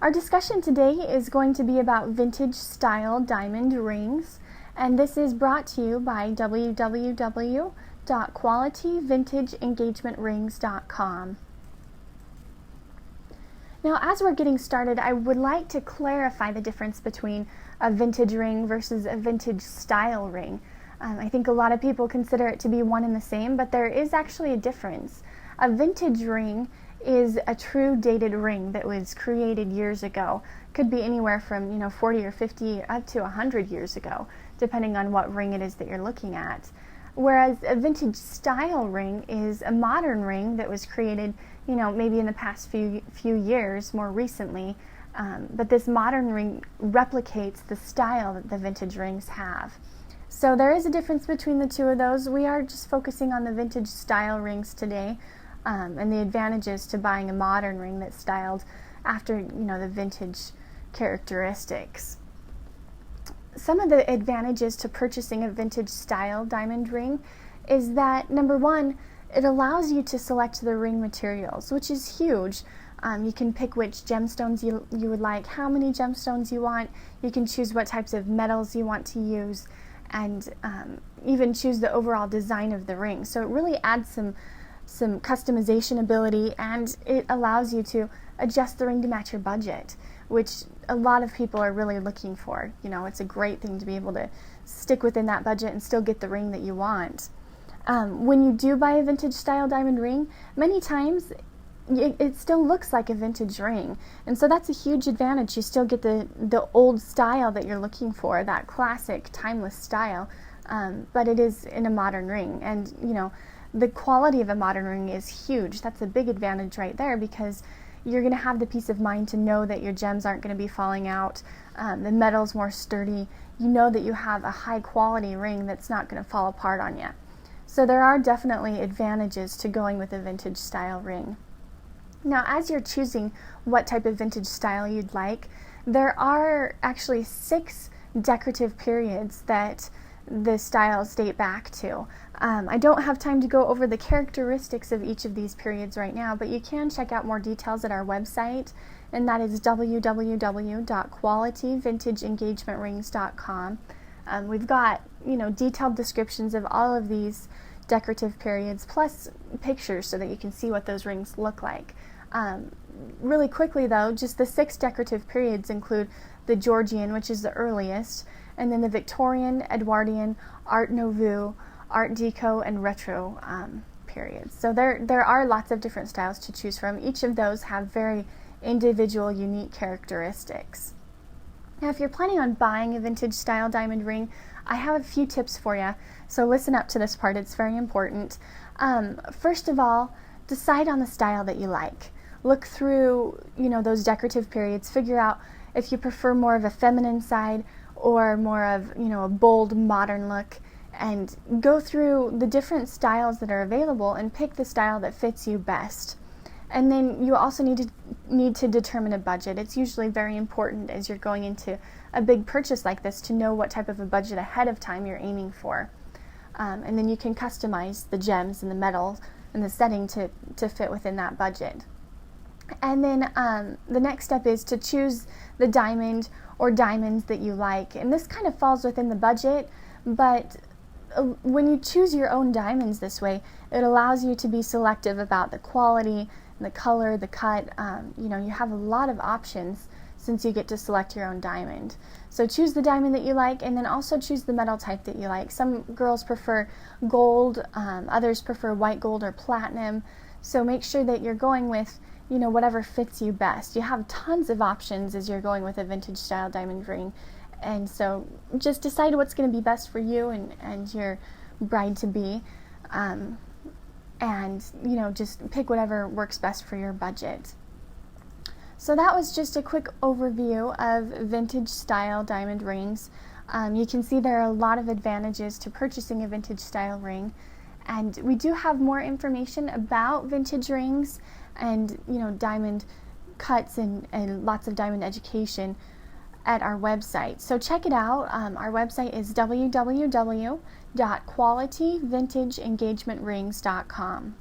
Our discussion today is going to be about vintage style diamond rings, and this is brought to you by www.qualityvintageengagement.rings.com. Now, as we're getting started, I would like to clarify the difference between a vintage ring versus a vintage style ring. I think a lot of people consider it to be one and the same, but there is actually a difference. A vintage ring is a true dated ring that was created years ago. Could be anywhere from 40 or 50 up to 100 years ago, depending on what ring it is that you're looking at. Whereas a vintage style ring is a modern ring that was created maybe in the past few years, more recently, but this modern ring replicates the style that the vintage rings have. So there is a difference between the two of those. We are just focusing on the vintage style rings today, and the advantages to buying a modern ring that's styled after the vintage characteristics. Some of the advantages to purchasing a vintage style diamond ring is that, number one, it allows you to select the ring materials, which is huge. You can pick which gemstones you would like, how many gemstones you want. You can choose what types of metals you want to use, and even choose the overall design of the ring. So it really adds some customization ability, and it allows you to adjust the ring to match your budget, which a lot of people are really looking for. It's a great thing to be able to stick within that budget and still get the ring that you want. When you do buy a vintage style diamond ring, many times it still looks like a vintage ring, and so that's a huge advantage. You still get the old style that you're looking for, that classic timeless style, but it is in a modern ring. And the quality of a modern ring is huge. That's a big advantage right there, because you're going to have the peace of mind to know that your gems aren't going to be falling out. The metal's more sturdy. You know that you have a high quality ring that's not going to fall apart on you. So there are definitely advantages to going with a vintage style ring. Now, as you're choosing what type of vintage style you'd like, there are actually 6 decorative periods that the styles date back to. I don't have time to go over the characteristics of each of these periods right now, but you can check out more details at our website, and that is www.qualityvintageengagement.rings.com. We've got detailed descriptions of all of these decorative periods, plus pictures so that you can see what those rings look like. Really quickly though, just the 6 decorative periods include the Georgian, which is the earliest, and then the Victorian, Edwardian, Art Nouveau, Art Deco, and Retro periods. So there are lots of different styles to choose from. Each of those have very individual, unique characteristics. Now, if you're planning on buying a vintage style diamond ring, I have a few tips for you, so listen up to this part. It's very important. First of all, decide on the style that you like. Look through those decorative periods, figure out if you prefer more of a feminine side or more of a bold modern look, and go through the different styles that are available and pick the style that fits you best. And then you also need to determine a budget. It's usually very important as you're going into a big purchase like this to know what type of a budget ahead of time you're aiming for. And then you can customize the gems and the metals and the setting to fit within that budget. And then the next step is to choose the diamond or diamonds that you like. And this kind of falls within the budget, but when you choose your own diamonds this way, it allows you to be selective about the quality, the color, the cut. You have a lot of options since you get to select your own diamond. So choose the diamond that you like, and then also choose the metal type that you like. Some girls prefer gold, others prefer white gold or platinum. So make sure that you're going with whatever fits you best. You have tons of options as you're going with a vintage style diamond ring, and so just decide what's going to be best for you and your bride-to-be, and just pick whatever works best for your budget. So that was just a quick overview of vintage style diamond rings. You can see there are a lot of advantages to purchasing a vintage style ring, and we do have more information about vintage rings and diamond cuts and lots of diamond education at our website. So check it out. Our website is www.qualityvintageengagement.rings.com.